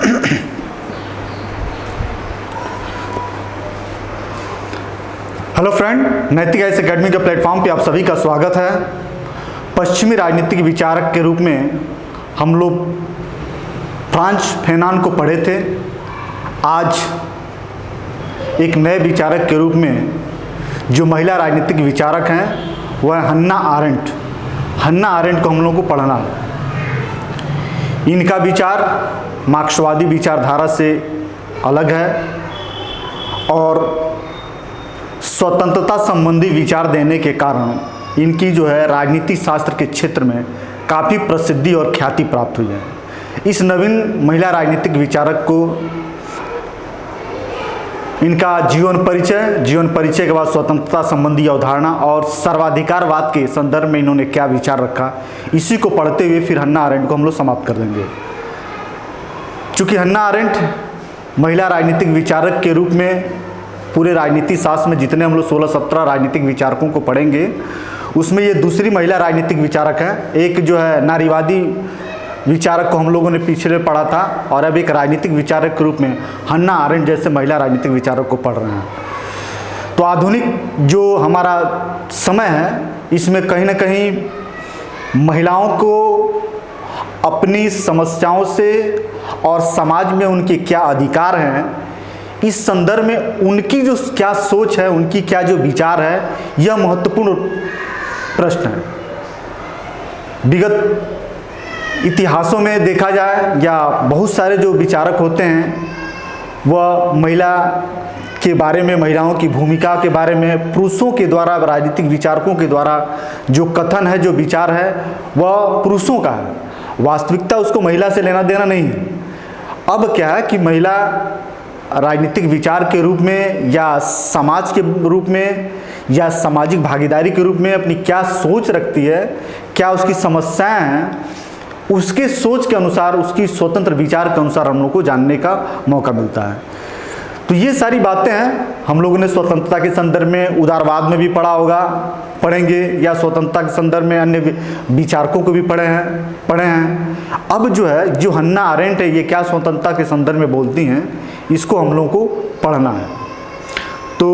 Hello friend, नैतिक ice academy के platform पे आप सभी का स्वागत है। पश्चिमी राजनीतिक विचारक के रूप में हम लोग फ्रांज फैनॉन को पढ़े थे। आज एक नए विचारक के रूप में जो महिला राजनीतिक विचारक हैं वह हन्ना आरेंट। हन्ना आरेंट को हम लोगों को पढ़ना है। इनका विचार मार्क्सवादी विचारधारा से अलग है और स्वतंत्रता संबंधी विचार देने के कारण इनकी जो है राजनीति शास्त्र के क्षेत्र में काफ़ी प्रसिद्धि और ख्याति प्राप्त हुई है। इस नवीन महिला राजनीतिक विचारक को इनका जीवन परिचय के बाद स्वतंत्रता संबंधी अवधारणा और सर्वाधिकारवाद के संदर्भ में इन्होंने क्या विचार रखा, इसी को पढ़ते हुए फिर हन्ना आरेंट को हम लोग समाप्त कर देंगे। चूँकि हन्ना आरेंट महिला राजनीतिक विचारक के रूप में पूरे राजनीति शास्त्र में जितने हम लोग 16-17 राजनीतिक विचारकों को पढ़ेंगे उसमें ये दूसरी महिला राजनीतिक विचारक है। एक जो है नारीवादी विचारक को हम लोगों ने पिछले पढ़ा था और अब एक राजनीतिक विचारक के रूप में हन्ना आरेंट जैसे महिला राजनीतिक विचारक को पढ़ रहे हैं। तो आधुनिक जो हमारा समय है इसमें कहीं ना कहीं महिलाओं को अपनी समस्याओं से और समाज में उनके क्या अधिकार हैं, इस संदर्भ में उनकी जो क्या सोच है, उनकी क्या जो विचार है, यह महत्वपूर्ण प्रश्न है। विगत इतिहासों में देखा जाए या बहुत सारे जो विचारक होते हैं वह महिला के बारे में, महिलाओं की भूमिका के बारे में पुरुषों के द्वारा, राजनीतिक विचारकों के द्वारा जो कथन है, जो विचार है वह पुरुषों का है। वास्तविकता उसको महिला से लेना देना नहीं है। अब क्या है कि महिला राजनीतिक विचार के रूप में या समाज के रूप में या सामाजिक भागीदारी के रूप में अपनी क्या सोच रखती है, क्या उसकी समस्याएं हैं, उसके सोच के अनुसार, उसकी स्वतंत्र विचार के अनुसार हम लोग को जानने का मौका मिलता है। तो ये सारी बातें हैं हम लोगों ने स्वतंत्रता के संदर्भ में उदारवाद में भी पढ़ा होगा, पढ़ेंगे, या स्वतंत्रता के संदर्भ में अन्य विचारकों को भी पढ़े हैं। अब जो है जो हन्ना आरेंट है ये क्या स्वतंत्रता के संदर्भ में बोलती हैं, इसको हम लोगों को पढ़ना है। तो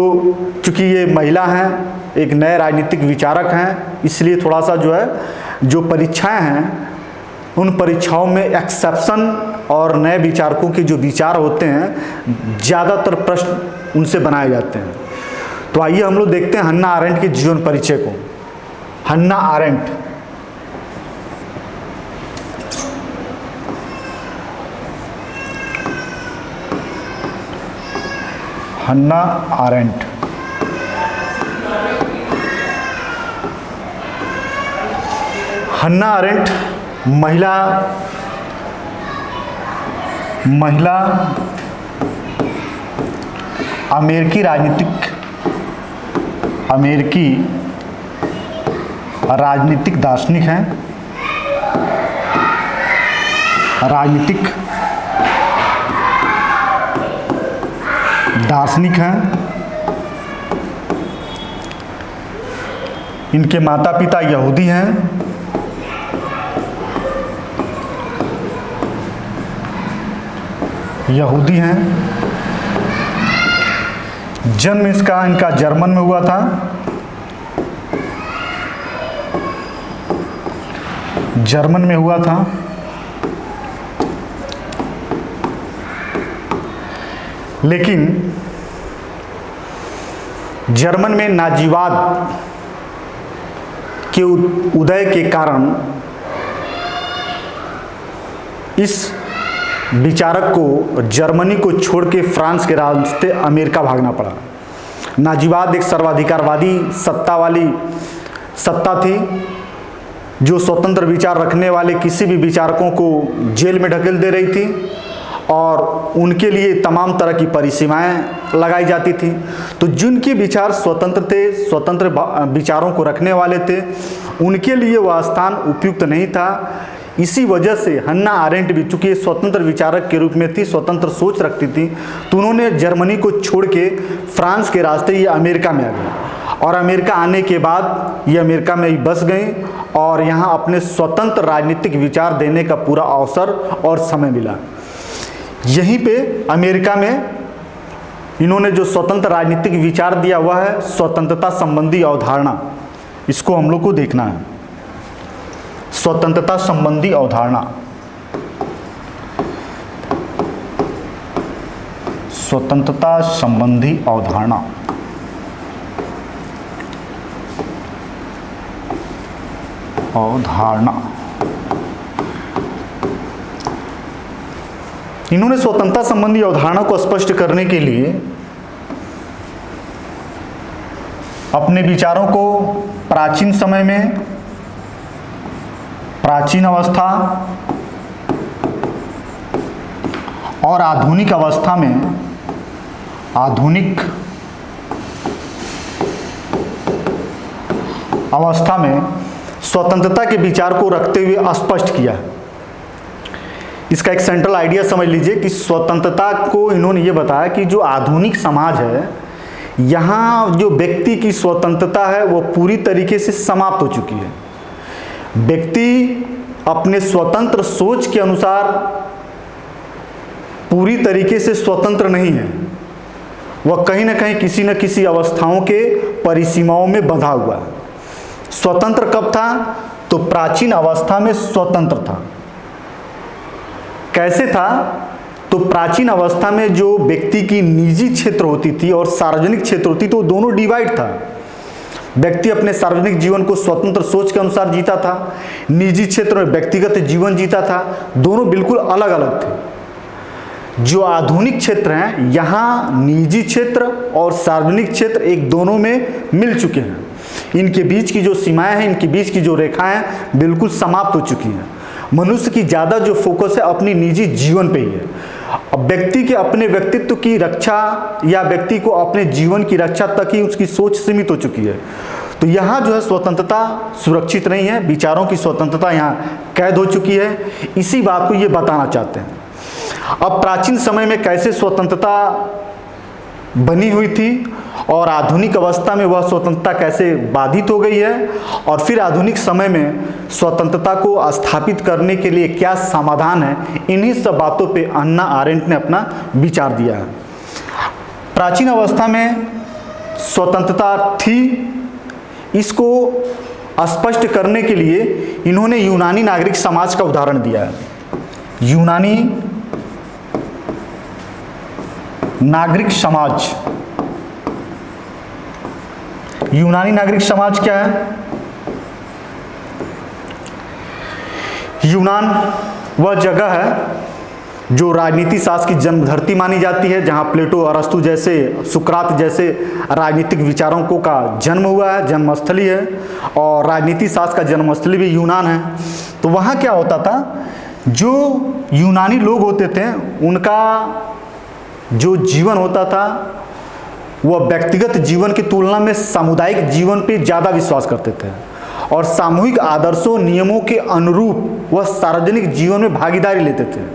चूँकि ये महिला हैं, एक नए राजनीतिक विचारक हैं, इसलिए थोड़ा सा जो है जो परीक्षाएं हैं उन परीक्षाओं में एक्सेप्शन और नए विचारकों के जो विचार होते हैं ज़्यादातर प्रश्न उनसे बनाए जाते हैं। तो आइए हम लोग देखते हैं हन्ना आरेंट के जीवन परिचय को। Hannah Arendt Hannah Arendt Hannah Arendt महिला अमेरिकी राजनीतिक दार्शनिक हैं, इनके माता पिता यहूदी हैं। जन्म इनका जर्मन में हुआ था। लेकिन जर्मन में नाजीवाद के उदय के कारण इस विचारक को जर्मनी को छोड़ के फ्रांस के रास्ते अमेरिका भागना पड़ा। नाजीवाद एक सर्वाधिकारवादी सत्ता थी जो स्वतंत्र विचार रखने वाले किसी भी विचारकों को जेल में ढकेल दे रही थी और उनके लिए तमाम तरह की परिसीमाएं लगाई जाती थी। तो जिनके विचार स्वतंत्र थे, स्वतंत्र विचारों को रखने वाले थे, उनके लिए वह स्थान उपयुक्त नहीं था। इसी वजह से हन्ना आरेंट भी, चूँकि स्वतंत्र विचारक के रूप में थी, स्वतंत्र सोच रखती थी, तो उन्होंने जर्मनी को छोड़ के फ्रांस के रास्ते ये अमेरिका में आ गई और अमेरिका आने के बाद ये अमेरिका में ही बस गई और यहाँ अपने स्वतंत्र राजनीतिक विचार देने का पूरा अवसर और समय मिला। यहीं पे अमेरिका में इन्होंने जो स्वतंत्र राजनीतिक विचार दिया हुआ है स्वतंत्रता संबंधी अवधारणा, इसको हम लोग को देखना है। स्वतंत्रता संबंधी अवधारणा, स्वतंत्रता संबंधी अवधारणा। इन्होंने स्वतंत्रता संबंधी अवधारणा को स्पष्ट करने के लिए अपने विचारों को प्राचीन समय में, प्राचीन अवस्था और आधुनिक अवस्था में, आधुनिक अवस्था में स्वतंत्रता के विचार को रखते हुए स्पष्ट किया है। इसका एक सेंट्रल आइडिया समझ लीजिए कि स्वतंत्रता को इन्होंने ये बताया कि जो आधुनिक समाज है, यहाँ जो व्यक्ति की स्वतंत्रता है वो पूरी तरीके से समाप्त हो चुकी है। व्यक्ति अपने स्वतंत्र सोच के अनुसार पूरी तरीके से स्वतंत्र नहीं है, वह कहीं ना कहीं किसी न किसी अवस्थाओं के परिसीमाओं में बंधा हुआ है। स्वतंत्र कब था? तो प्राचीन अवस्था में स्वतंत्र था। कैसे था? तो प्राचीन अवस्था में जो व्यक्ति की निजी क्षेत्र होती थी और सार्वजनिक क्षेत्र होती, तो दोनों डिवाइड था। व्यक्ति अपने सार्वजनिक जीवन को स्वतंत्र सोच के अनुसार जीता था, निजी क्षेत्र में व्यक्तिगत जीवन जीता था, दोनों बिल्कुल अलग अलग थे। जो आधुनिक क्षेत्र हैं, यहाँ निजी क्षेत्र और सार्वजनिक क्षेत्र एक दोनों में मिल चुके हैं। इनके बीच की जो सीमाएं हैं, इनके बीच की जो रेखाएं बिल्कुल समाप्त हो चुकी हैं। मनुष्य की ज़्यादा जो फोकस है अपनी निजी जीवन पे ही है। अब व्यक्ति के अपने व्यक्तित्व की रक्षा या व्यक्ति को अपने जीवन की रक्षा तक ही उसकी सोच सीमित हो चुकी है। तो यहाँ जो है स्वतंत्रता सुरक्षित नहीं है, विचारों की स्वतंत्रता यहाँ कैद हो चुकी है। इसी बात को ये बताना चाहते हैं। अब प्राचीन समय में कैसे स्वतंत्रता बनी हुई थी और आधुनिक अवस्था में वह स्वतंत्रता कैसे बाधित हो गई है, और फिर आधुनिक समय में स्वतंत्रता को स्थापित करने के लिए क्या समाधान है, इन्हीं सब बातों पे अन्ना आरेंट ने अपना विचार दिया है। प्राचीन अवस्था में स्वतंत्रता थी, इसको स्पष्ट करने के लिए इन्होंने यूनानी नागरिक समाज का उदाहरण दिया है। यूनानी नागरिक समाज, यूनानी नागरिक समाज क्या है? यूनान वह जगह है जो राजनीति शास्त्र की जन्मधरती मानी जाती है, जहां प्लेटो, अरस्तु जैसे, सुकरात जैसे राजनीतिक विचारों को का जन्म हुआ है, जन्मस्थली है। और राजनीति शास्त्र का जन्मस्थली भी यूनान है। तो वहां क्या होता था, जो यूनानी लोग होते थे उनका जो जीवन होता था वह व्यक्तिगत जीवन की तुलना में सामुदायिक जीवन पे ज़्यादा विश्वास करते थे, और सामूहिक आदर्शों नियमों के अनुरूप वह सार्वजनिक जीवन में भागीदारी लेते थे।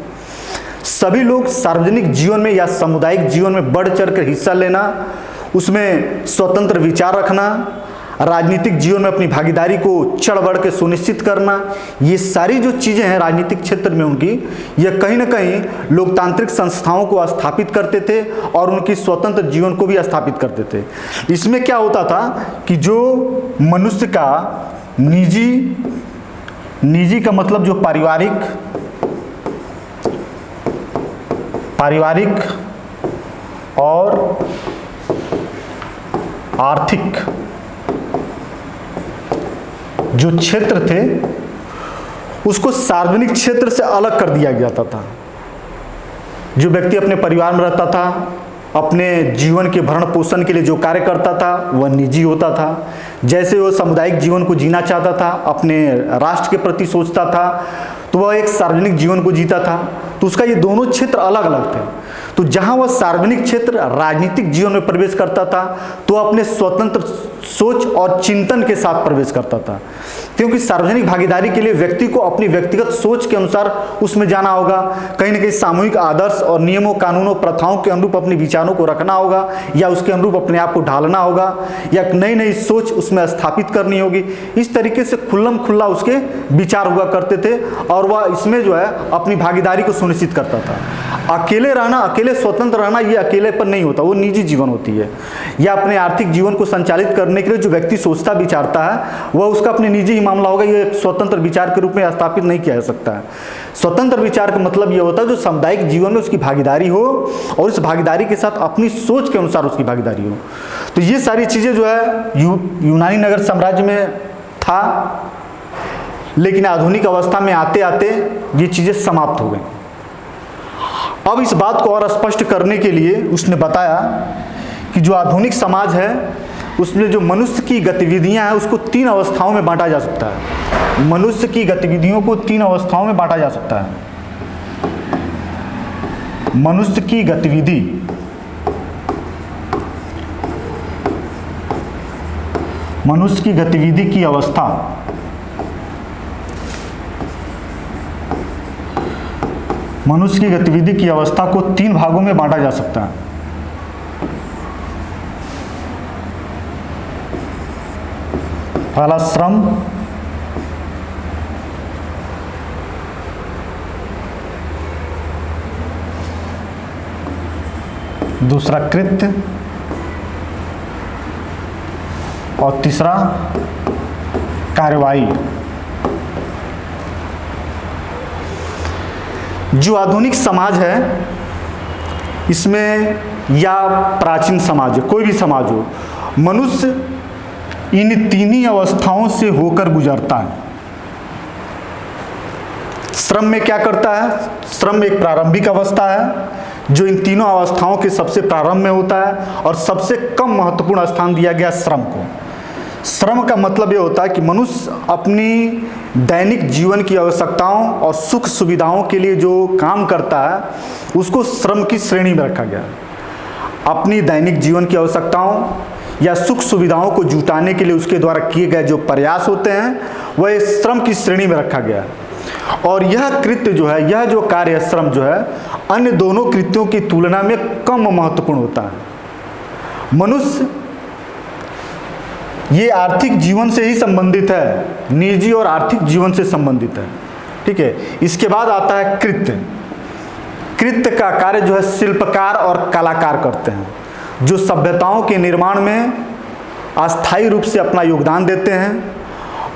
सभी लोग सार्वजनिक जीवन में या सामुदायिक जीवन में बढ़ चढ़ कर हिस्सा लेना, उसमें स्वतंत्र विचार रखना, राजनीतिक जीवन में अपनी भागीदारी को चढ़ बढ़ के सुनिश्चित करना, ये सारी जो चीज़ें हैं राजनीतिक क्षेत्र में उनकी, यह कहीं ना कहीं लोकतांत्रिक संस्थाओं को स्थापित करते थे और उनकी स्वतंत्र जीवन को भी स्थापित करते थे। इसमें क्या होता था कि जो मनुष्य का निजी का मतलब जो पारिवारिक और आर्थिक जो क्षेत्र थे उसको सार्वजनिक क्षेत्र से अलग कर दिया जाता था। जो व्यक्ति अपने परिवार में रहता था, अपने जीवन के भरण पोषण के लिए जो कार्य करता था वह निजी होता था। जैसे वो सामुदायिक जीवन को जीना चाहता था, अपने राष्ट्र के प्रति सोचता था, तो वह एक सार्वजनिक जीवन को जीता था। तो उसका ये दोनों क्षेत्र अलग अलग थे। तो जहाँ वह सार्वजनिक क्षेत्र राजनीतिक जीवन में प्रवेश करता था तो अपने स्वतंत्र सोच और चिंतन के साथ प्रवेश करता था, क्योंकि सार्वजनिक भागीदारी के लिए व्यक्ति को अपनी व्यक्तिगत सोच के अनुसार उसमें जाना होगा। कहीं ना कहीं सामूहिक आदर्श और नियमों, कानूनों, प्रथाओं के अनुरूप अपने विचारों को रखना होगा, या उसके अनुरूप अपने आप को ढालना होगा, या नई नई सोच उसमें स्थापित करनी होगी। इस तरीके से खुल्लम खुल्ला उसके विचार हुआ करते थे और वह इसमें जो है अपनी भागीदारी को सुनिश्चित करता था। अकेले रहना, अकेले स्वतंत्र रहना, ये अकेलेपन नहीं होता, वो निजी जीवन होती है। या अपने आर्थिक जीवन को संचालित करने के लिए जो व्यक्ति सोचता विचारता है वह उसका अपने निजी ही मामला होगा, ये स्वतंत्र विचार के रूप में स्थापित नहीं किया जा सकता है। स्वतंत्र विचार का मतलब ये होता है जो सामुदायिक जीवन में उसकी भागीदारी हो और इस भागीदारी के साथ अपनी सोच के अनुसार उसकी भागीदारी हो। तो ये सारी चीज़ें जो है यूनानी नगर साम्राज्य में था, लेकिन आधुनिक अवस्था में आते आते ये चीज़ें समाप्त हो गई। अब इस बात को और स्पष्ट करने के लिए उसने बताया कि जो आधुनिक समाज है उसमें जो मनुष्य की गतिविधियां हैं उसको 3 अवस्थाओं में बांटा जा सकता है। मनुष्य की गतिविधियों को 3 अवस्थाओं में बांटा जा सकता है। मनुष्य की गतिविधि, मनुष्य की गतिविधि की अवस्था, मनुष्य की गतिविधि की अवस्था को 3 भागों में बांटा जा सकता है। पहला श्रम, दूसरा कृत्य और तीसरा कार्यवाही। जो आधुनिक समाज है इसमें, या प्राचीन समाज हो, कोई भी समाज हो, मनुष्य इन 3 ही अवस्थाओं से होकर गुजरता है। श्रम में क्या करता है? श्रम एक प्रारंभिक अवस्था है जो इन तीनों अवस्थाओं के सबसे प्रारंभ में होता है और सबसे कम महत्वपूर्ण स्थान दिया गया श्रम को। श्रम का मतलब ये होता है कि मनुष्य अपनी दैनिक जीवन की आवश्यकताओं और सुख सुविधाओं के लिए जो काम करता है उसको श्रम की श्रेणी में रखा गया। अपनी दैनिक जीवन की आवश्यकताओं या सुख सुविधाओं को जुटाने के लिए उसके द्वारा किए गए जो प्रयास होते हैं वह श्रम की श्रेणी में रखा गया। और यह कृत्य जो है, यह जो कार्य श्रम जो है, अन्य दोनों कृत्यों की तुलना में कम महत्वपूर्ण होता है। मनुष्य ये आर्थिक जीवन से ही संबंधित है, निजी और आर्थिक जीवन से संबंधित है। ठीक है, इसके बाद आता है कृत्य। कृत्य का कार्य जो है शिल्पकार और कलाकार करते हैं, जो सभ्यताओं के निर्माण में अस्थायी रूप से अपना योगदान देते हैं।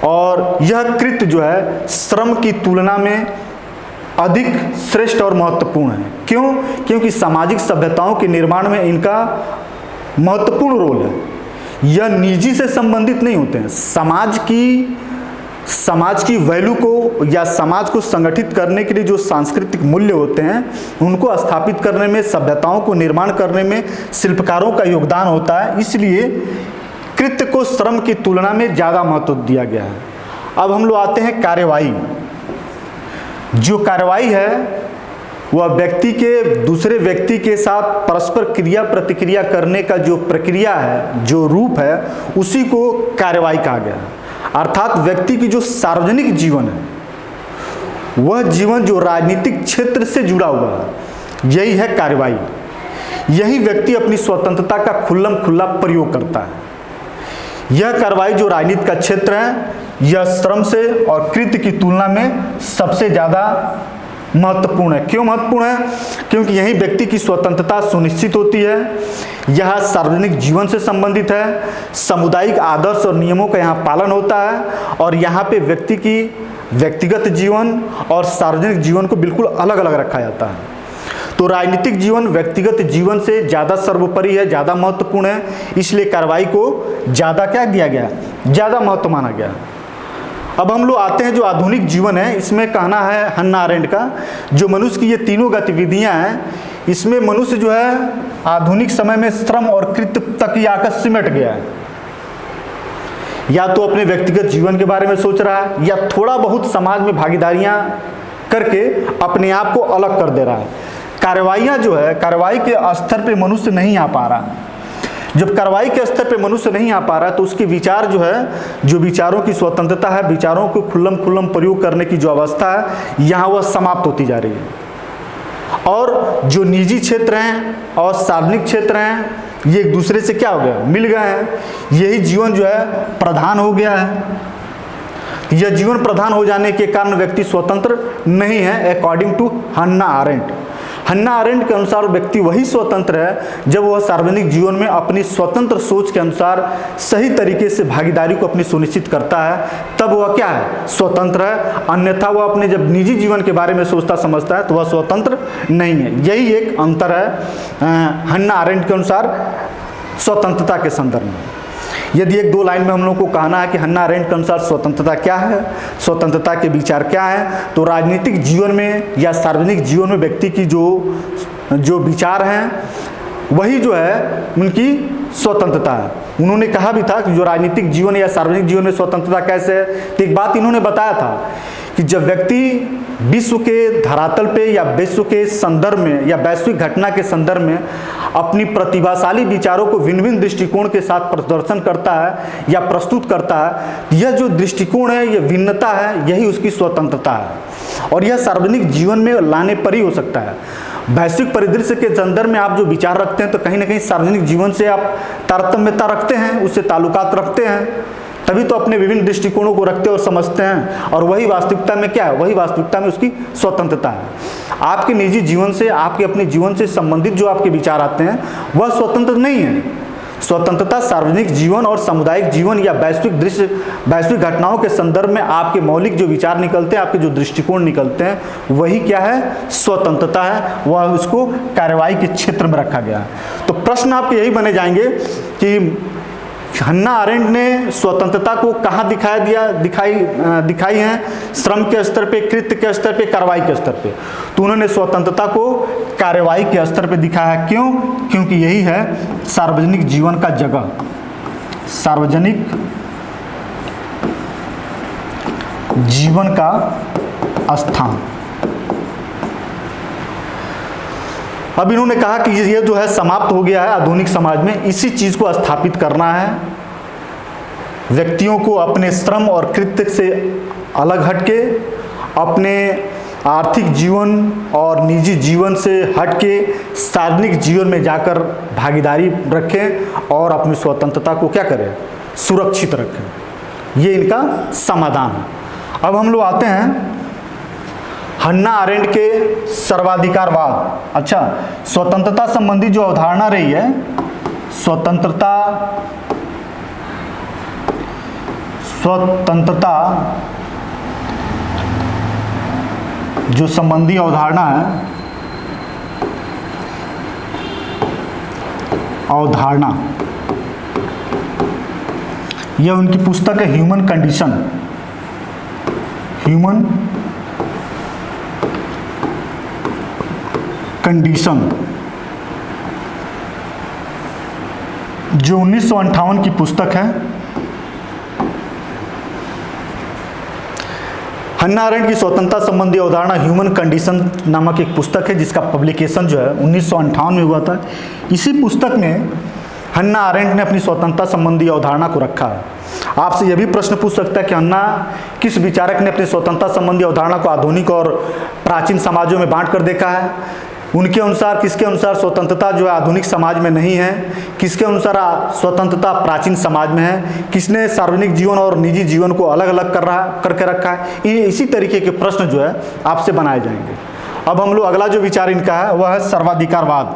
और यह कृत्य जो है श्रम की तुलना में अधिक श्रेष्ठ और महत्वपूर्ण है। क्यों? क्योंकि सामाजिक सभ्यताओं के निर्माण में इनका महत्वपूर्ण रोल है। यह निजी से संबंधित नहीं होते हैं। समाज की वैल्यू को या समाज को संगठित करने के लिए जो सांस्कृतिक मूल्य होते हैं उनको स्थापित करने में, सभ्यताओं को निर्माण करने में शिल्पकारों का योगदान होता है। इसलिए कृत्य को श्रम की तुलना में ज़्यादा महत्व दिया गया है। अब हम लोग आते हैं कार्यवाही। जो कार्यवाही है वह व्यक्ति के दूसरे व्यक्ति के साथ परस्पर क्रिया प्रतिक्रिया करने का जो प्रक्रिया है, जो रूप है, उसी को कार्यवाही कहा गया। अर्थात व्यक्ति की जो सार्वजनिक जीवन है वह जीवन जो राजनीतिक क्षेत्र से जुड़ा हुआ है, यही है कार्यवाही। यही व्यक्ति अपनी स्वतंत्रता का खुल्लम खुल्ला प्रयोग करता है। यह कार्यवाही जो राजनीति का क्षेत्र है, यह श्रम से और कृत्य की तुलना में सबसे ज़्यादा महत्वपूर्ण है। क्यों महत्वपूर्ण है? क्योंकि यही व्यक्ति की स्वतंत्रता सुनिश्चित होती है। यह सार्वजनिक जीवन से संबंधित है। सामुदायिक आदर्श और नियमों का यहाँ पालन होता है और यहाँ पे व्यक्ति की व्यक्तिगत जीवन और सार्वजनिक जीवन को बिल्कुल अलग अलग रखा जाता है। तो राजनीतिक जीवन व्यक्तिगत जीवन से ज़्यादा सर्वोपरि है, ज़्यादा महत्वपूर्ण है। इसलिए कार्रवाई को ज़्यादा क्या दिया गया? ज़्यादा महत्व माना गया। अब हम लोग आते हैं जो आधुनिक जीवन है, इसमें कहना है हन्ना अरेंड का, जो मनुष्य की ये तीनों गतिविधियां हैं, इसमें मनुष्य जो है आधुनिक समय में श्रम और कृत्य तक ही आकर सिमट गया है। या तो अपने व्यक्तिगत जीवन के बारे में सोच रहा है या थोड़ा बहुत समाज में भागीदारियां करके अपने आप को अलग कर दे रहा है। कार्रवाइयाँ जो है, कार्रवाई के स्तर पे मनुष्य नहीं आ पा रहा। जब कार्रवाई के स्तर पे मनुष्य नहीं आ पा रहा तो उसके विचार जो है, जो विचारों की स्वतंत्रता है, विचारों को खुल्लम प्रयोग करने की जो अवस्था है, यहाँ वह समाप्त होती जा रही है। और जो निजी क्षेत्र हैं और सार्वजनिक क्षेत्र हैं, ये एक दूसरे से क्या हो गया? मिल गए हैं। यही जीवन जो है प्रधान हो गया है। यह जीवन प्रधान हो जाने के कारण व्यक्ति स्वतंत्र नहीं है, अकॉर्डिंग टू हन्ना अरेंड। हन्ना अरेंड के अनुसार व्यक्ति वही स्वतंत्र है जब वह सार्वजनिक जीवन में अपनी स्वतंत्र सोच के अनुसार सही तरीके से भागीदारी को अपनी सुनिश्चित करता है, तब वह क्या है, स्वतंत्र है। अन्यथा वह अपने जब निजी जीवन के बारे में सोचता समझता है तो वह स्वतंत्र नहीं है। यही एक अंतर है हन्ना अरेंड के अनुसार स्वतंत्रता के संदर्भ में। यदि एक दो लाइन में हम लोग को कहना है कि हन्ना अरेंड के अनुसार स्वतंत्रता क्या है, स्वतंत्रता के विचार क्या है, तो राजनीतिक जीवन में या सार्वजनिक जीवन में व्यक्ति की जो विचार हैं वही जो है उनकी स्वतंत्रता है। उन्होंने कहा भी था कि जो राजनीतिक जीवन या सार्वजनिक जीवन में स्वतंत्रता कैसे है, तो एक बात इन्होंने बताया था कि जब व्यक्ति विश्व के धरातल पे या विश्व के संदर्भ में या वैश्विक घटना के संदर्भ में अपनी प्रतिभाशाली विचारों को भिन्न भिन्न दृष्टिकोण के साथ प्रदर्शन करता है या प्रस्तुत करता है, यह जो दृष्टिकोण है, यह भिन्नता है, यही उसकी स्वतंत्रता है। और यह सार्वजनिक जीवन में लाने पर ही हो सकता है। वैश्विक परिदृश्य के संदर्भ में आप जो विचार रखते हैं तो कहीं ना कहीं सार्वजनिक जीवन से आप तारतम्यता रखते हैं, उससे ताल्लुकात रखते हैं, तभी तो अपने विभिन्न दृष्टिकोणों को रखते और समझते हैं। और वही वास्तविकता में क्या है, वही वास्तविकता में उसकी स्वतंत्रता है। आपके निजी जीवन से, आपके अपने जीवन से संबंधित जो आपके विचार आते हैं वह स्वतंत्र नहीं है। स्वतंत्रता सार्वजनिक जीवन और सामुदायिक जीवन या वैश्विक घटनाओं के संदर्भ में आपके मौलिक जो विचार निकलते हैं, आपके जो दृष्टिकोण निकलते हैं, वही क्या है, स्वतंत्रता है। वह उसको कार्रवाई के क्षेत्र में रखा गया है। तो प्रश्न आपके यही बने जाएंगे कि हन्ना अरेंड ने स्वतंत्रता को कहाँ दिखाई है, श्रम के स्तर पे, कृत्य के स्तर पे, कार्रवाई के स्तर पे। तो उन्होंने स्वतंत्रता को कार्रवाई के स्तर पे दिखाया। क्यों? क्योंकि यही है सार्वजनिक जीवन का जगह, सार्वजनिक जीवन का स्थान। अब इन्होंने कहा कि ये जो है समाप्त हो गया है आधुनिक समाज में, इसी चीज को स्थापित करना है। व्यक्तियों को अपने श्रम और कृत्य से अलग हटके, अपने आर्थिक जीवन और निजी जीवन से हटके सार्वजनिक जीवन में जाकर भागीदारी रखें और अपनी स्वतंत्रता को क्या करें, सुरक्षित रखें। ये इनका समाधान है। अब हम लोग आते हैं हन्ना अरेंड के सर्वाधिकारवाद। अच्छा, स्वतंत्रता संबंधी जो अवधारणा रही है, स्वतंत्रता जो संबंधी अवधारणा है, यह उनकी पुस्तक है ह्यूमन कंडीशन, जो 1958 की पुस्तक है। हन्ना अरेंड की स्वतंत्रता संबंधी अवधारणा ह्यूमन कंडीशन नामक एक पुस्तक है, जिसका पब्लिकेशन जो है 1958 में हुआ था। इसी पुस्तक में हन्ना अरेंड ने अपनी स्वतंत्रता संबंधी अवधारणा को रखा है। आपसे यह भी प्रश्न पूछ सकता है कि हन्ना किस विचारक ने अपनी स्वतंत्रता संबंधी अवधारणा को आधुनिक और प्राचीन समाजों में बांट कर देखा है। उनके अनुसार, किसके अनुसार स्वतंत्रता जो है आधुनिक समाज में नहीं है, किसके अनुसार स्वतंत्रता प्राचीन समाज में है, किसने सार्वजनिक जीवन और निजी जीवन को अलग अलग करके रखा है। इसी तरीके के प्रश्न जो है आपसे बनाए जाएंगे। अब हम लोग अगला जो विचार इनका है वह है सर्वाधिकारवाद।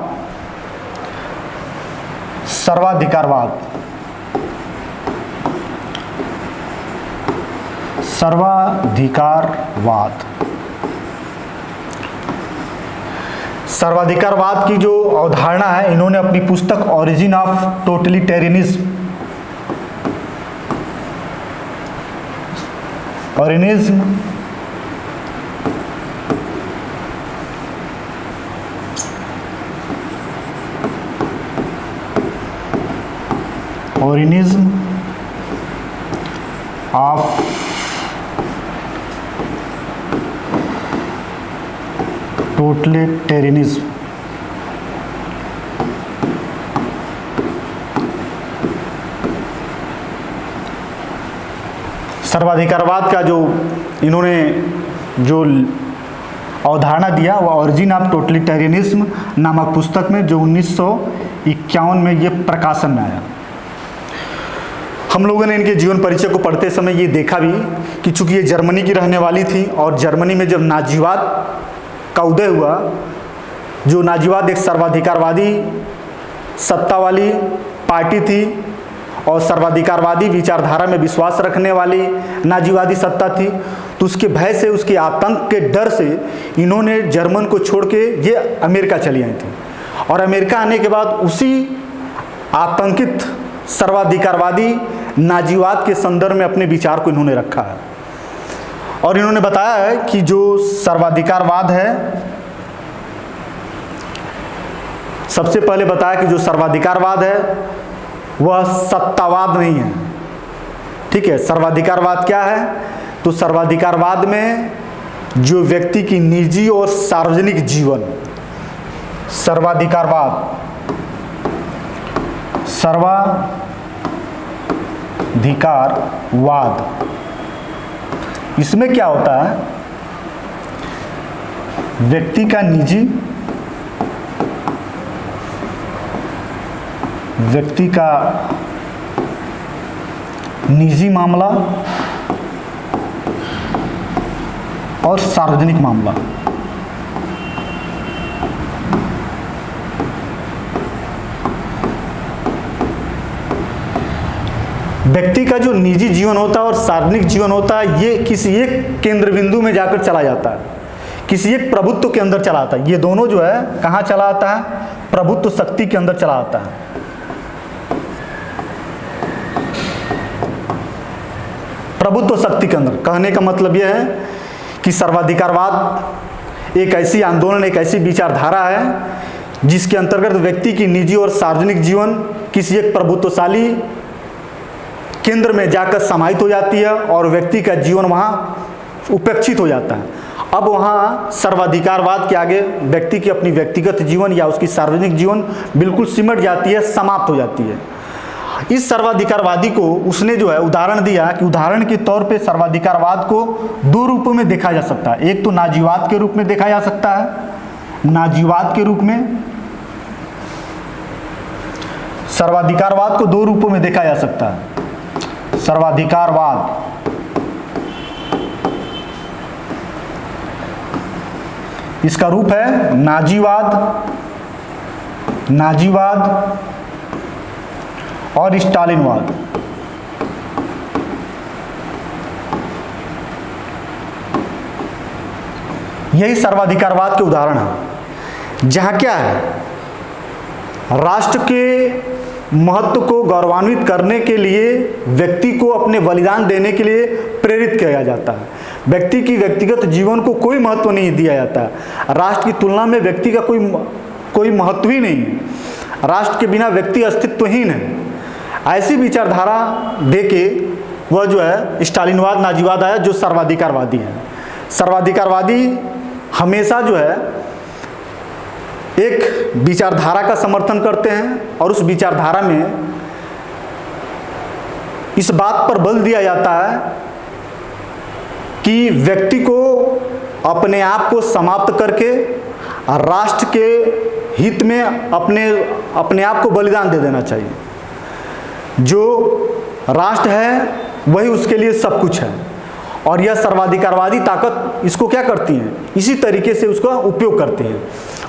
सर्वाधिकारवाद की जो अवधारणा है, इन्होंने अपनी पुस्तक origin of totalitarianism of totalitarianism सर्वाधिकारवाद का जो इन्होंने जो अवधारणा दिया वह ओरिजिन ऑफ टोटलिटेरियनिज्म नामक पुस्तक में, जो 1951 में ये प्रकाशन में आया। हम लोगों ने इनके जीवन परिचय को पढ़ते समय ये देखा भी कि चूंकि ये जर्मनी की रहने वाली थी और जर्मनी में जब नाजीवाद का उदय हुआ जो नाजीवाद एक सर्वाधिकारवादी सत्ता वाली पार्टी थी और सर्वाधिकारवादी विचारधारा में विश्वास रखने वाली नाजीवादी सत्ता थी, तो उसके भय से, उसके आतंक के डर से इन्होंने जर्मन को छोड़ के ये अमेरिका चली आई थी। और अमेरिका आने के बाद उसी आतंकित सर्वाधिकारवादी नाजीवाद के संदर्भ में अपने विचार को इन्होंने रखा है। और इन्होंने बताया है कि जो सर्वाधिकारवाद है, सबसे पहले बताया कि जो सर्वाधिकारवाद है वह सत्तावाद नहीं है। ठीक है, सर्वाधिकारवाद क्या है? तो सर्वाधिकारवाद में जो व्यक्ति की निजी और सार्वजनिक जीवन, सर्वाधिकारवाद, सर्वाधिकारवाद, इसमें क्या होता है? व्यक्ति का निजी मामला और सार्वजनिक मामला। व्यक्ति का जो निजी जीवन होता है और सार्वजनिक जीवन होता है, ये किसी एक केंद्र बिंदु में जाकर चला जाता है, किसी एक प्रभुत्व के अंदर चला आता है। ये दोनों जो है कहाँ चला आता है? प्रभुत्व शक्ति के अंदर चला आता है। प्रभुत्व शक्ति के अंदर। कहने का मतलब यह है कि सर्वाधिकारवाद एक ऐसी आंदोलन, एक ऐसी विचारधारा है जिसके अंतर्गत व्यक्ति की निजी और सार्वजनिक जीवन किसी एक प्रभुत्वशाली केंद्र में जाकर समाहित हो जाती है और व्यक्ति का जीवन वहाँ उपेक्षित हो जाता है। अब वहाँ सर्वाधिकारवाद के आगे व्यक्ति की अपनी व्यक्तिगत जीवन या उसकी सार्वजनिक जीवन बिल्कुल सिमट जाती है, समाप्त हो जाती है। इस सर्वाधिकारवादी को उसने जो है उदाहरण दिया कि उदाहरण के तौर पे सर्वाधिकारवाद को दो रूपों में देखा जा सकता है। एक तो नाजीवाद के रूप में देखा जा सकता है, नाजीवाद के रूप में। सर्वाधिकारवाद को दो रूपों में देखा जा सकता है। सर्वाधिकारवाद, इसका रूप है नाजीवाद और स्टालिनवाद। यही सर्वाधिकारवाद के उदाहरण है, जहां क्या है? राष्ट्र के महत्व को गौरवान्वित करने के लिए व्यक्ति को अपने बलिदान देने के लिए प्रेरित किया जाता है। व्यक्ति की व्यक्तिगत जीवन को कोई महत्व नहीं दिया जाता। राष्ट्र की तुलना में व्यक्ति का कोई महत्व ही नहीं है। राष्ट्र के बिना व्यक्ति अस्तित्वहीन है। ऐसी विचारधारा देके वह जो है स्टालिनवाद, नाजीवाद आया, जो सर्वाधिकारवादी है। सर्वाधिकारवादी हमेशा जो है एक विचारधारा का समर्थन करते हैं और उस विचारधारा में इस बात पर बल दिया जाता है कि व्यक्ति को अपने आप को समाप्त करके राष्ट्र के हित में अपने आप को बलिदान दे देना चाहिए। जो राष्ट्र है वही उसके लिए सब कुछ है। और यह सर्वाधिकारवादी ताकत इसको क्या करती है? इसी तरीके से उसका उपयोग करती है।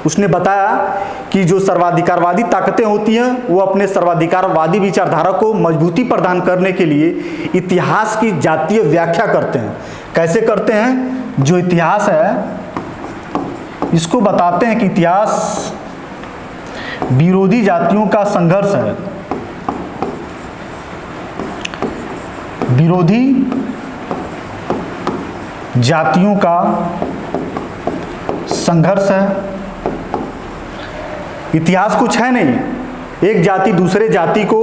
उसने बताया कि जो सर्वाधिकारवादी ताकतें होती हैं वो अपने सर्वाधिकारवादी विचारधारा को मजबूती प्रदान करने के लिए इतिहास की जातीय व्याख्या करते हैं। कैसे करते हैं? जो इतिहास है इसको बताते हैं कि इतिहास विरोधी जातियों का संघर्ष है, विरोधी जातियों का संघर्ष है। इतिहास कुछ है नहीं, एक जाति दूसरे जाति को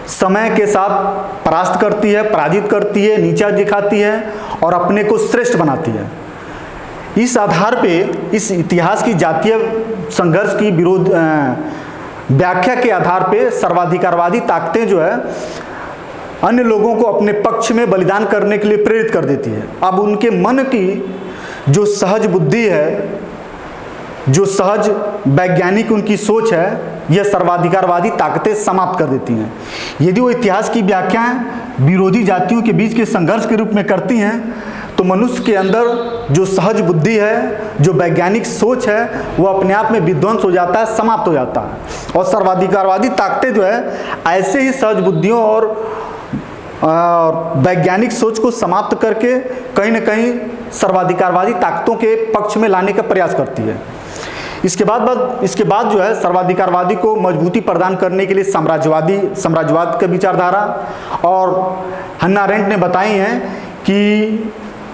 समय के साथ परास्त करती है, पराजित करती है, नीचा दिखाती है और अपने को श्रेष्ठ बनाती है। इस आधार पे, इस इतिहास की जातीय संघर्ष की विरोध व्याख्या के आधार पे सर्वाधिकारवादी ताकतें जो है अन्य लोगों को अपने पक्ष में बलिदान करने के लिए प्रेरित कर देती है। अब उनके मन की जो सहज बुद्धि है, जो सहज वैज्ञानिक उनकी सोच है, यह सर्वाधिकारवादी ताकतें समाप्त कर देती हैं। यदि वो इतिहास की व्याख्याएं विरोधी जातियों के बीच के संघर्ष के रूप में करती हैं तो मनुष्य के अंदर जो सहज बुद्धि है, जो वैज्ञानिक सोच है, वो अपने आप में विध्वंस हो जाता है, समाप्त हो जाता है। और सर्वाधिकारवादी ताकतें जो है ऐसे ही सहज बुद्धियों और वैज्ञानिक सोच को समाप्त करके कहीं न कहीं सर्वाधिकारवादी ताकतों के पक्ष में लाने का प्रयास करती है। इसके बाद जो है सर्वाधिकारवादी को मजबूती प्रदान करने के लिए साम्राज्यवाद का विचारधारा और हन्ना अरेंट ने बताई हैं कि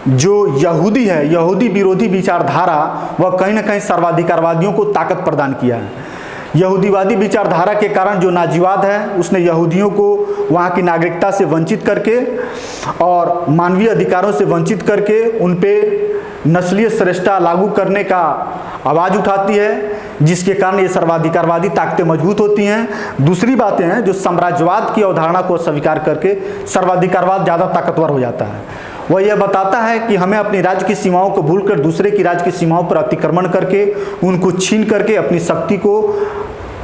जो यहूदी है, यहूदी विरोधी विचारधारा, वह कहीं न कहीं सर्वाधिकारवादियों को ताकत प्रदान किया है। यहूदीवादी विचारधारा के कारण जो नाजीवाद है, उसने यहूदियों को वहाँ की नागरिकता से वंचित करके और मानवीय अधिकारों से वंचित करके उन पे नस्लीय श्रेष्ठता लागू करने का आवाज़ उठाती है, जिसके कारण ये सर्वाधिकारवादी ताकतें मजबूत होती हैं। दूसरी बातें हैं जो साम्राज्यवाद की अवधारणा को स्वीकार करके सर्वाधिकारवाद ज़्यादा ताकतवर हो जाता है। वह यह बताता है कि हमें अपनी राज्य की सीमाओं को भूलकर दूसरे की राज्य की सीमाओं पर अतिक्रमण करके, उनको छीन करके अपनी शक्ति को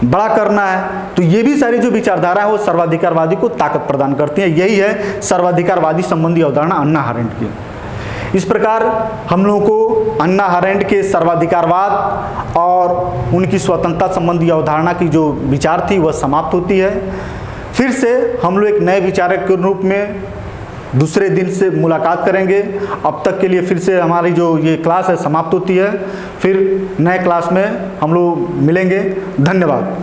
बड़ा करना है। तो ये भी सारी जो विचारधारा है वो सर्वाधिकारवादी को ताकत प्रदान करती है। यही है सर्वाधिकारवादी संबंधी अवधारणा अन्ना अरेंट की। इस प्रकार हम लोगों को अन्ना अरेंट के सर्वाधिकारवाद और उनकी स्वतंत्रता संबंधी अवधारणा की जो विचार थी वह समाप्त होती है। फिर से हम लोग एक नए विचारक के रूप में दूसरे दिन से मुलाकात करेंगे। अब तक के लिए फिर से हमारी जो ये क्लास है समाप्त होती है। फिर नए क्लास में हम लोग मिलेंगे। धन्यवाद।